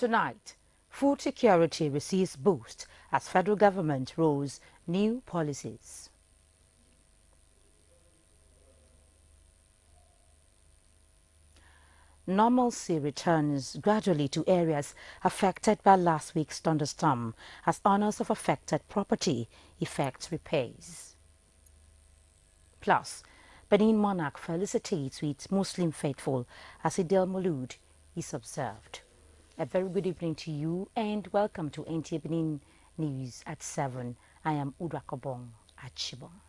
Tonight, food security receives boost as federal government rolls new policies. Normalcy returns gradually to areas affected by last week's thunderstorm as owners of affected property effect repairs. Plus, Benin monarch felicitates with Muslim faithful as Eid al-Maulud is observed. A very good evening to you and welcome to NTA Benin News at 7. I am Udrakobong Achibong.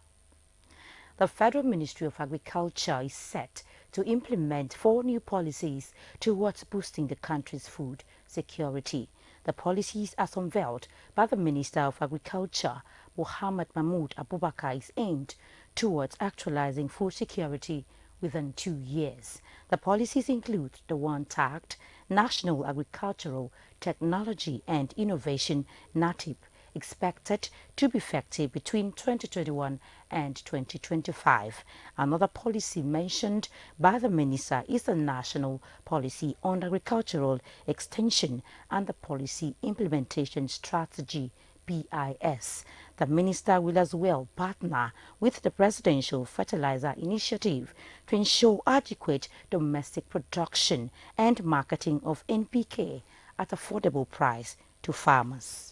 The Federal Ministry of Agriculture is set to implement 4 new policies towards boosting the country's food security. The policies, as unveiled by the Minister of Agriculture, Muhammad Mahmoud Abubakar, is aimed towards actualizing food security within 2 years. The policies include the one tagged National Agricultural Technology and Innovation (NATIP), expected to be effective between 2021 and 2025. Another policy mentioned by the minister is the National Policy on Agricultural Extension and the Policy Implementation Strategy (PIS). The minister will as well partner with the Presidential Fertilizer Initiative to ensure adequate domestic production and marketing of NPK at affordable price to farmers.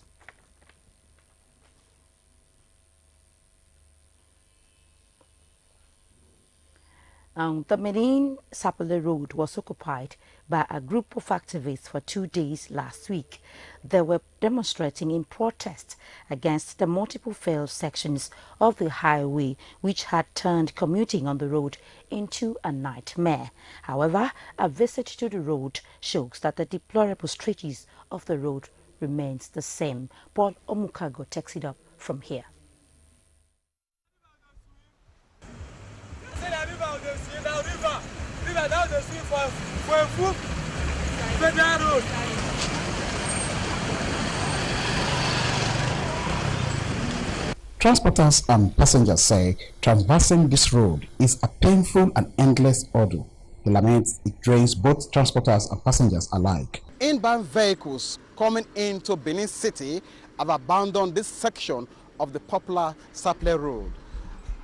The Benin Sapele Road was occupied by a group of activists for 2 days last week. They were demonstrating in protest against the multiple failed sections of the highway which had turned commuting on the road into a nightmare. However, a visit to the road shows that the deplorable stretches of the road remains the same. Paul Omukago takes it up from here. Transporters and passengers say traversing this road is a painful and endless ordeal. He laments it drains both transporters and passengers alike. Inbound vehicles coming into Benin City have abandoned this section of the popular Sapele Road.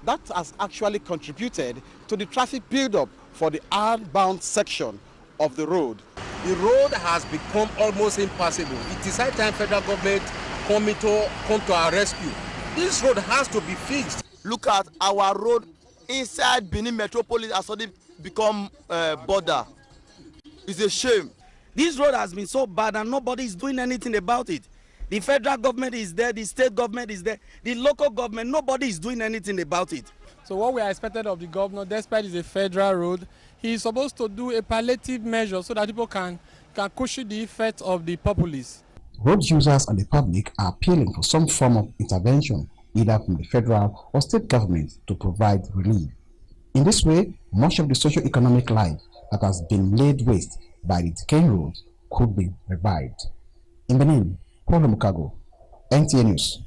That has actually contributed to the traffic build-up for the outbound section of the road. The road has become almost impassable. It is high time federal government come to our rescue. This road has to be fixed. Look at our road inside Benin Metropolis has already become border. It's a shame. This road has been so bad and nobody is doing anything about it. The federal government is there, the state government is there, the local government, nobody is doing anything about it. So what we are expected of the governor, despite it's a federal road, he is supposed to do a palliative measure so that people can cushion the effect of the populace. Road users and the public are appealing for some form of intervention, either from the federal or state government, to provide relief. In this way, much of the socio-economic life that has been laid waste by the decaying road could be revived. In Benin, Paul Mukago, NTA News.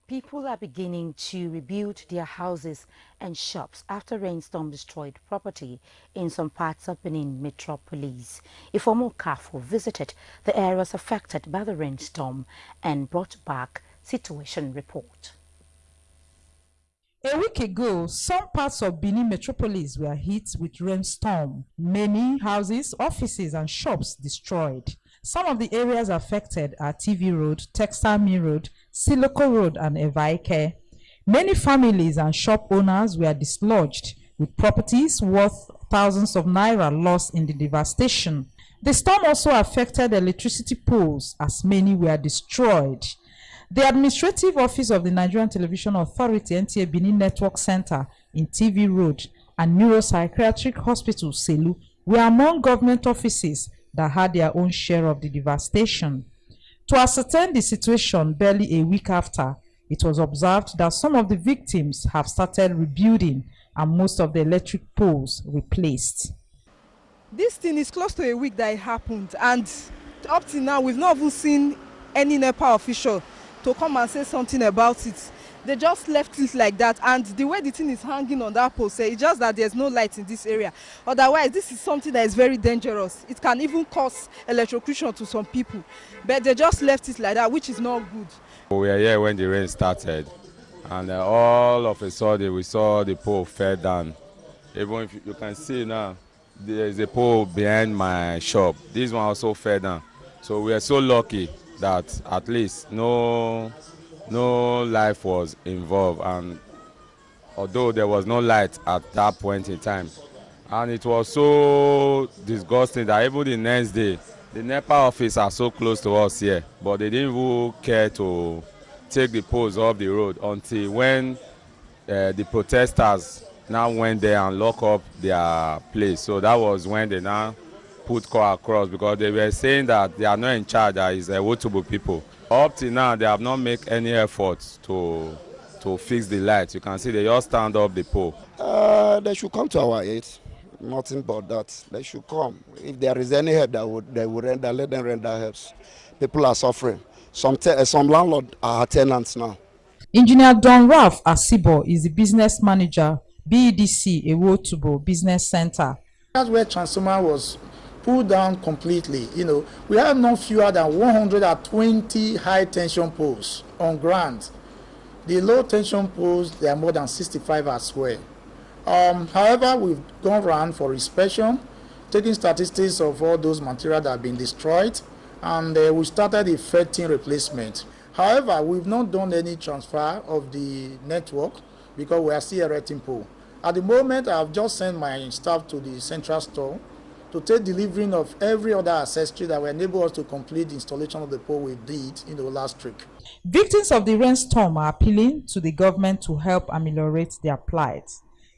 People are beginning to rebuild their houses and shops after rainstorm destroyed property in some parts of Benin Metropolis. A former CAFO visited the areas affected by the rainstorm and brought back situation report. A week ago, some parts of Benin Metropolis were hit with rainstorm. Many houses, offices and shops destroyed. Some of the areas affected are TV Road, Textile Mill Road, Siloko Road and Evaike. Many families and shop owners were dislodged, with properties worth thousands of naira lost in the devastation. The storm also affected electricity poles, as many were destroyed. The administrative office of the Nigerian Television Authority NTA Benin Network Center in TV Road and Neuropsychiatric Hospital Selu were among government offices that had their own share of the devastation. To ascertain the situation barely a week after, it was observed that some of the victims have started rebuilding and most of the electric poles replaced. This thing is close to a week that it happened, and up till now we've not even seen any NEPA official to come and say something about it. They just left it like that, and the way the thing is hanging on that post, it's just that there's no light in this area. Otherwise, this is something that is very dangerous. It can even cause electrocution to some people, but they just left it like that, which is not good. We were here when the rain started, and all of a sudden we saw the pole fell down. Even if you can see now, there is a pole behind my shop. This one also fell down. So we are so lucky that at least no life was involved, and although there was no light at that point in time, and it was so disgusting that even the next day, the NEPA office are so close to us here, but they didn't even care to take the poles off the road until when the protesters now went there and locked up their place. So that was when they now put call across, because they were saying that they are not in charge, that is Wotubu people. Up till now, they have not made any efforts to fix the lights. You can see they just stand up the pole. They should come to our aid. Nothing but that. They should come. If there is any help they would render, let them render helps. People are suffering. Some landlords are tenants now. Engineer Don Ralph Asibo is the business manager, BEDC Ewotubo Business Center. That's where transformer was pulled down completely. We have no fewer than 120 high tension poles on ground. The low tension poles, they are more than 65 as well. However, we've gone around for inspection, taking statistics of all those materials that have been destroyed, and we started effecting replacement. However, we've not done any transfer of the network because we are still erecting pole. At the moment, I've just sent my staff to the central store to take delivery of every other accessory that will enable us to complete the installation of the pole we did in the last week. Victims of the rainstorm are appealing to the government to help ameliorate their plight.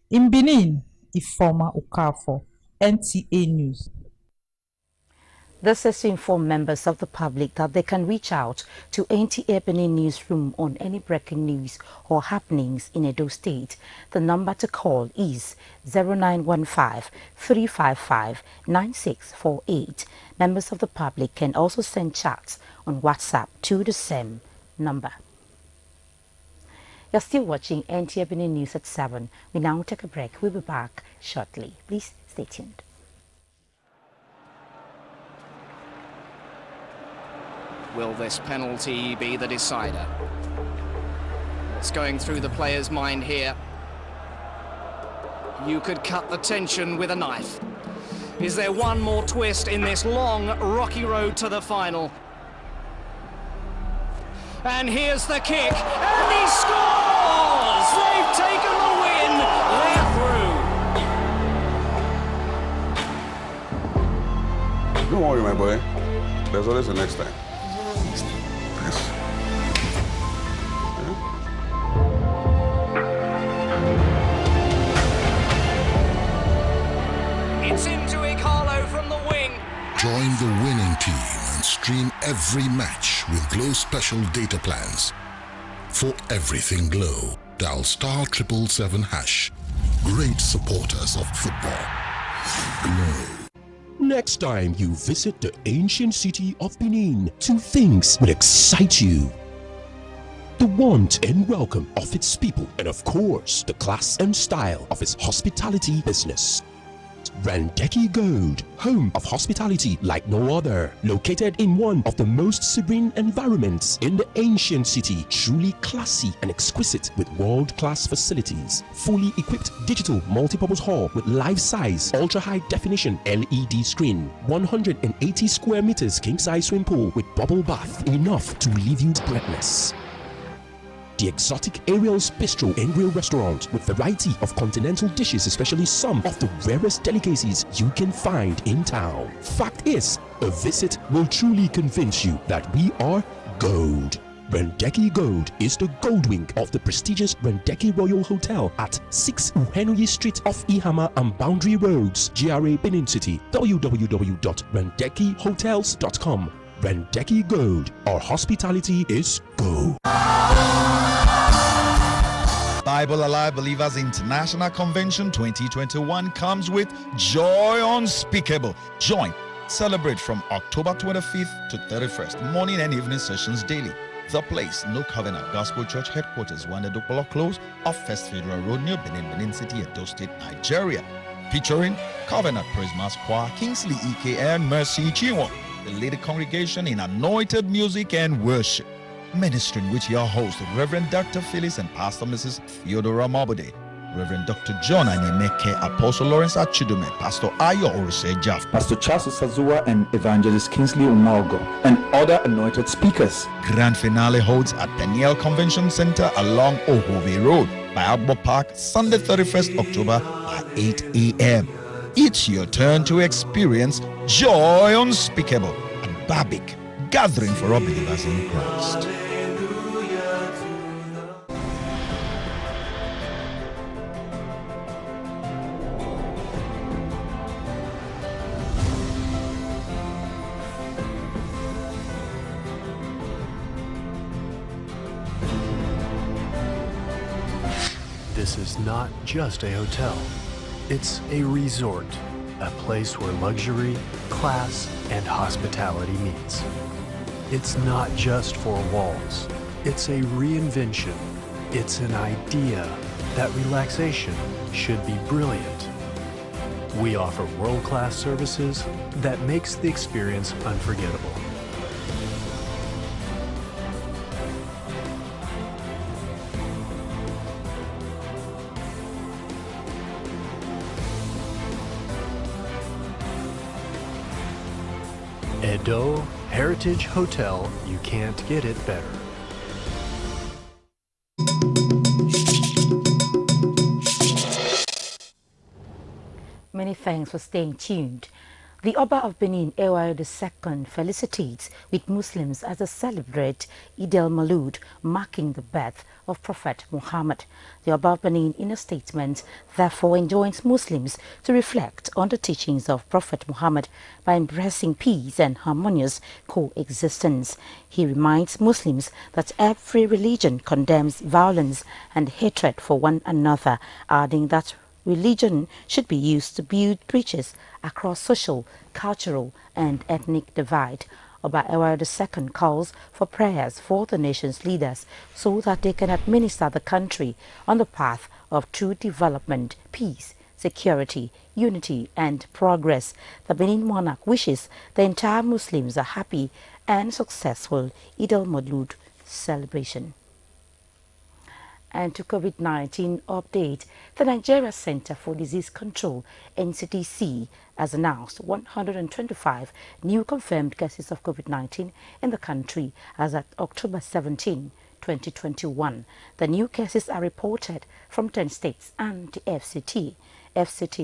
In Benin, Ifeoma Okafor, NTA News. This is to inform members of the public that they can reach out to NTA Benin Newsroom on any breaking news or happenings in Edo State. The number to call is 0915-355-9648. Members of the public can also send chats on WhatsApp to the same number. You're still watching NTA Benin News at 7. We now take a break. We'll be back shortly. Please stay tuned. Will this penalty be the decider? What's going through the player's mind here? You could cut the tension with a knife. Is there one more twist in this long, rocky road to the final? And here's the kick, and he scores! They've taken the win, they're through. Don't worry, my boy. There's always a next time. It's into Ikalo from the wing. Join the winning team and stream every match with Glow special data plans. For everything Glow, dial *777#. Great supporters of football. Glow. Next time you visit the ancient city of Benin, 2 things will excite you: the want and welcome of its people, and of course, the class and style of its hospitality business. Randeki Gold, home of hospitality like no other, located in one of the most serene environments in the ancient city, truly classy and exquisite with world-class facilities, fully equipped digital multipurpose hall with life-size, ultra-high definition LED screen, 180 square meters king-size swimming pool with bubble bath, enough to leave you breathless. The exotic Ariel's Bistro and Grill restaurant with variety of continental dishes, especially some of the rarest delicacies you can find in town. Fact is, a visit will truly convince you that we are gold. Randeki Gold is the gold wing of the prestigious Randeki Royal Hotel at 6 Uhenui Street off Ihama and Boundary Roads, GRA Benin City. www.randekihotels.com. Randeki Gold, our hospitality is gold. Bible Alive Believers International Convention 2021 comes with joy unspeakable. Join, celebrate from October 25th to 31st, morning and evening sessions daily. The place, No Covenant Gospel Church Headquarters, Wandedokolo Close, off First Federal Road, near Benin City, Edo State, Nigeria. Featuring Covenant Praise Mass Choir, Kingsley E.K. and Mercy Chiwo, the leader congregation in anointed music and worship. Ministering with your host, Reverend Dr. Phyllis and Pastor Mrs. Theodora Mabode, Reverend Dr. John Anyemeke, Apostle Lawrence Achidume, Pastor Ayo Orise Jaff, Pastor Charles Sazua and Evangelist Kingsley Umalgo, and other anointed speakers. Grand finale holds at Daniel Convention Center along Ohove Road by Agbo Park, Sunday 31st October by 8 a.m. It's your turn to experience joy unspeakable and Babik, gathering for all believers in Christ. This is not just a hotel. It's a resort, a place where luxury, class, and hospitality meets. It's not just four walls. It's a reinvention. It's an idea that relaxation should be brilliant. We offer world-class services that makes the experience unforgettable. Edo Heritage Hotel, you can't get it better. Many thanks for staying tuned. The Oba of Benin, Ewayo II, felicitates with Muslims as they celebrate Eid al-Maulud, marking the birth of Prophet Muhammad. The Oba of Benin, in a statement, therefore enjoins Muslims to reflect on the teachings of Prophet Muhammad by embracing peace and harmonious coexistence. He reminds Muslims that every religion condemns violence and hatred for one another, adding that religion should be used to build bridges across social, cultural, and ethnic divide. Oba Ewayo II calls for prayers for the nation's leaders so that they can administer the country on the path of true development, peace, security, unity, and progress. The Benin monarch wishes the entire Muslims a happy and successful Eid al-Maulud celebration. And to COVID-19 update, the Nigeria Center for Disease Control, NCDC, has announced 125 new confirmed cases of COVID-19 in the country as at October 17, 2021. The new cases are reported from 10 states and the FCT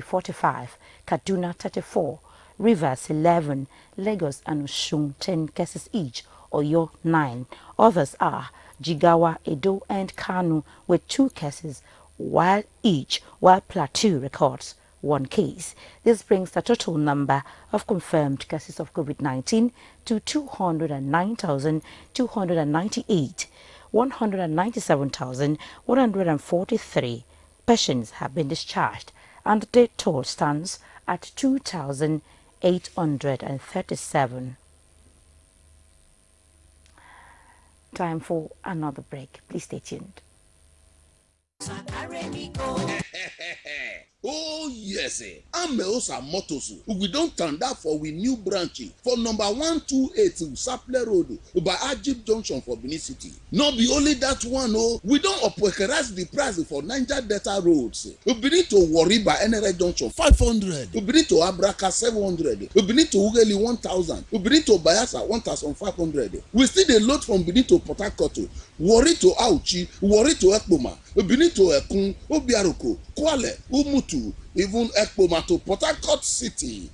45, Kaduna 34, Rivers 11, Lagos and Osun 10 cases each, Oyo 9. Others are Jigawa, Edo and Kanu with 2 cases while Plateau records 1 case. This brings the total number of confirmed cases of COVID-19 to 209,298. 197,143 patients have been discharged and the death toll stands at 2,837. Time for another break. Please stay tuned. Oh yes, Ameosa Motors. We don't turn that for we new branch for number 128 Saple Road by Ajib Junction for Benin City. Not be only that one, oh, we don't upwekerize the price for Niger Delta roads. We need to worry by NRA Junction 500. We need to Abraka 700. We need to Ugeli 1000. We need to Bayasa 1500. We still the load from Benin to Port Harcourt. Worry to Auchi, worry to Ekboma. We need to Ekun, Obiaroko, Kwale, Umutu, even Ekboma to Port Harcourt City.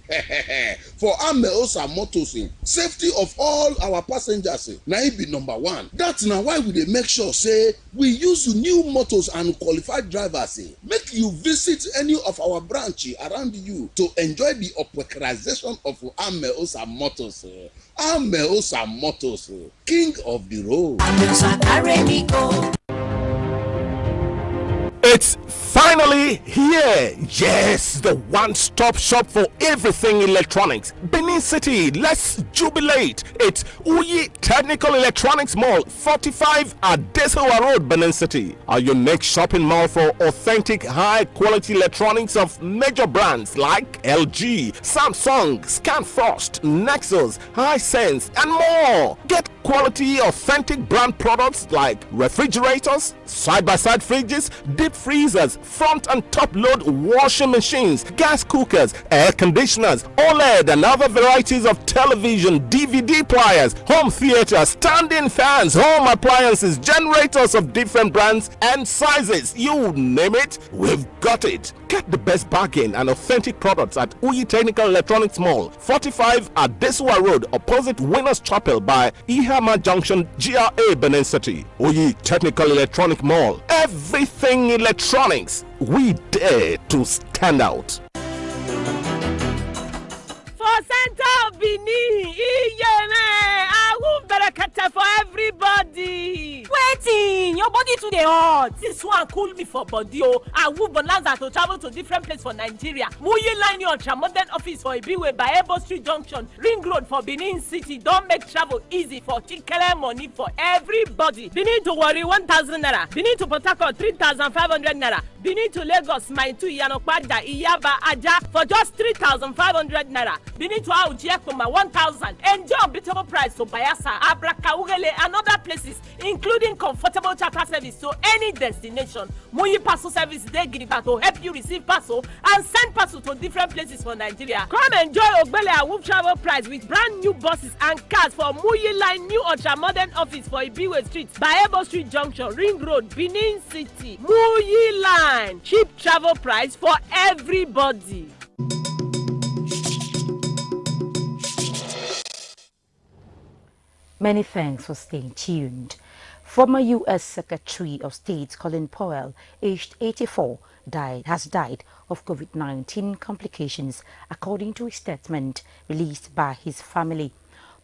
For Ameosa Motors, safety of all our passengers, now it be number 1. That's now why we dey make sure say we use new motors and qualified drivers. Make you visit any of our branch around you to enjoy the operationalization of Ameosa Motors. Ameosa Motors, king of the road. It's finally here. Yes, the one-stop shop for everything electronics. Benin City, let's join jubilate. It's Uyi Technical Electronics Mall, 45 Adesewa Road, Benin City. A unique shopping mall for authentic, high-quality electronics of major brands like LG, Samsung, Scanfrost, Nexus, Hisense, and more. Get quality, authentic brand products like refrigerators, side-by-side fridges, deep freezers, front and top-load washing machines, gas cookers, air conditioners, OLED and other varieties of television, DVD players, home theater, standing fans, home appliances, generators of different brands and sizes. You name it, we've got it. Get the best bargain and authentic products at Uyi Technical Electronics Mall, 45 Adesewa Road, opposite Winners Chapel by Ihama Junction, GRA, Benin City. Uyi Technical Electronic Mall. Everything electronics. We dare to stand out. For Center of Benin, I will better for everybody. Waiting, your body to the hot. This one cool me for body. I will bonanza to travel to different places for Nigeria. Muyi line your modern office for Ibiwe by Ebo Street Junction, Ring Road for Benin City. Don't make travel easy for ticket money for everybody. Benin to worry 1,000 naira. Benin to Port Harcourt 3,500 naira. Benin to Lagos, Maitu, Yanokpada, Iyaba, Aja for just 3,500 naira. Benin to Aujiekoma 1,000. Enjoy unbeatable price to Bayasa, Abrakaugele, and other places, including comfortable charter service to any destination. Muyi Parcel service they give to help you receive parcel and send parcel to different places for Nigeria. Come enjoy Ogbele Awuf travel price with brand new buses and cars for Muyi Line New Ultra Modern Office for Ibiwe Street, Bayebo Street Junction, Ring Road, Benin City. Muyi Line, cheap travel price for everybody. Many thanks for staying tuned. Former U.S. Secretary of State Colin Powell, aged 84, has died of COVID-19 complications, according to a statement released by his family.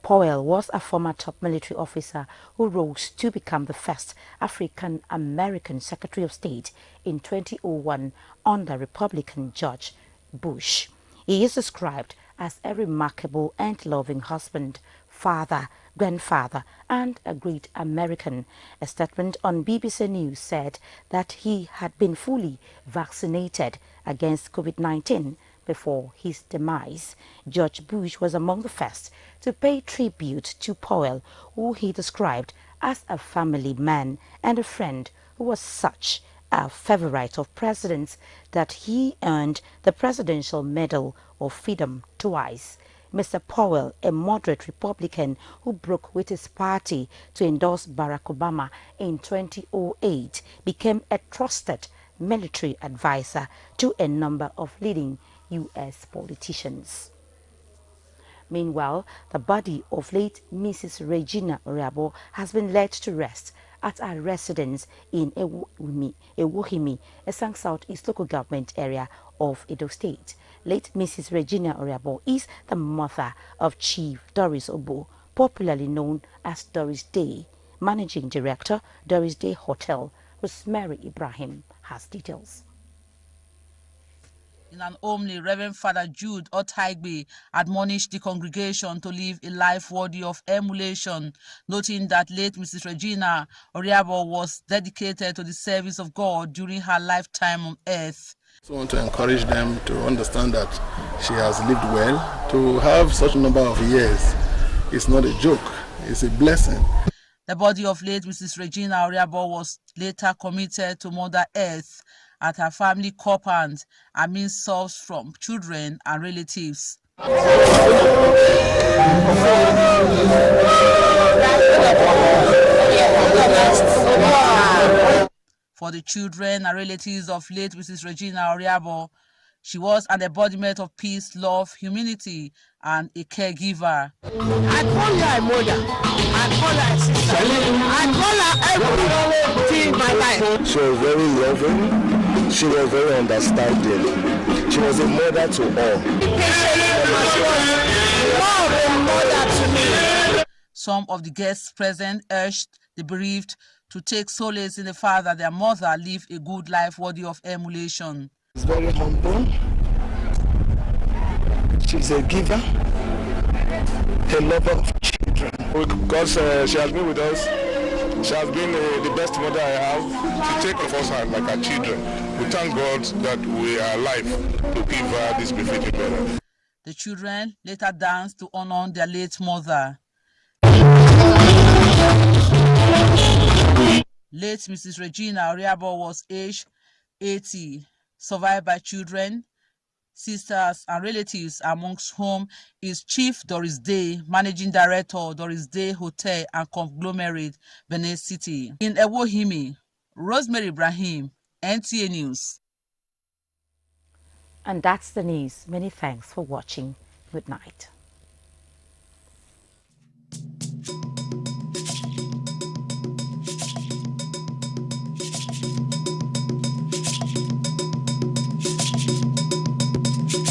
Powell was a former top military officer who rose to become the first African-American Secretary of State in 2001 under Republican George Bush. He is described as a remarkable and loving husband, father, grandfather, and a great American. A statement on BBC News said that he had been fully vaccinated against COVID-19 before his demise. George Bush was among the first to pay tribute to Powell, who he described as a family man and a friend who was such a favorite of presidents that he earned the Presidential Medal of Freedom twice. Mr. Powell, a moderate Republican who broke with his party to endorse Barack Obama in 2008, became a trusted military advisor to a number of leading U.S. politicians. Meanwhile, the body of late Mrs. Regina Oriabo has been laid to rest at her residence in Ewohimi, a southeast local government area of Edo State. Late Mrs. Regina Oriabo is the mother of Chief Doris Obo, popularly known as Doris Day. Managing Director, Doris Day Hotel, Rosemary Ibrahim, has details. In an homily, Reverend Father Jude Otaigbe admonished the congregation to live a life worthy of emulation, noting that late Mrs. Regina Oriabo was dedicated to the service of God during her lifetime on earth. So I want to encourage them to understand that she has lived well. To have such a number of years is not a joke, it's a blessing. The body of late Mrs. Regina Oriabo was later committed to Mother Earth at her family compound amid souls from children and relatives. For the children and relatives of late Mrs. Regina Oriabo, she was an embodiment of peace, love, humility, and a caregiver. I call her a mother, I call her a sister, I call her everything in my life. She was very loving, she was very understanding, she was a mother to all. She was more of a mother to me. Some of the guests present urged the bereaved to take solace in the fact that their mother lived a good life worthy of emulation. She's very humble. She's a giver. a lover of children. Because she has been with us. She has been the best mother I have. She takes of us like our children. We thank God that we are alive to give her this befitting burial. The children later danced to honor their late mother. Late Mrs. Regina Oriabo was aged 80, survived by children, sisters, and relatives, amongst whom is Chief Doris Day, Managing Director, Doris Day Hotel and Conglomerate, Benin City. In Ewohimi, Rosemary Ibrahim, NTA News. And that's the news. Many thanks for watching. Good night.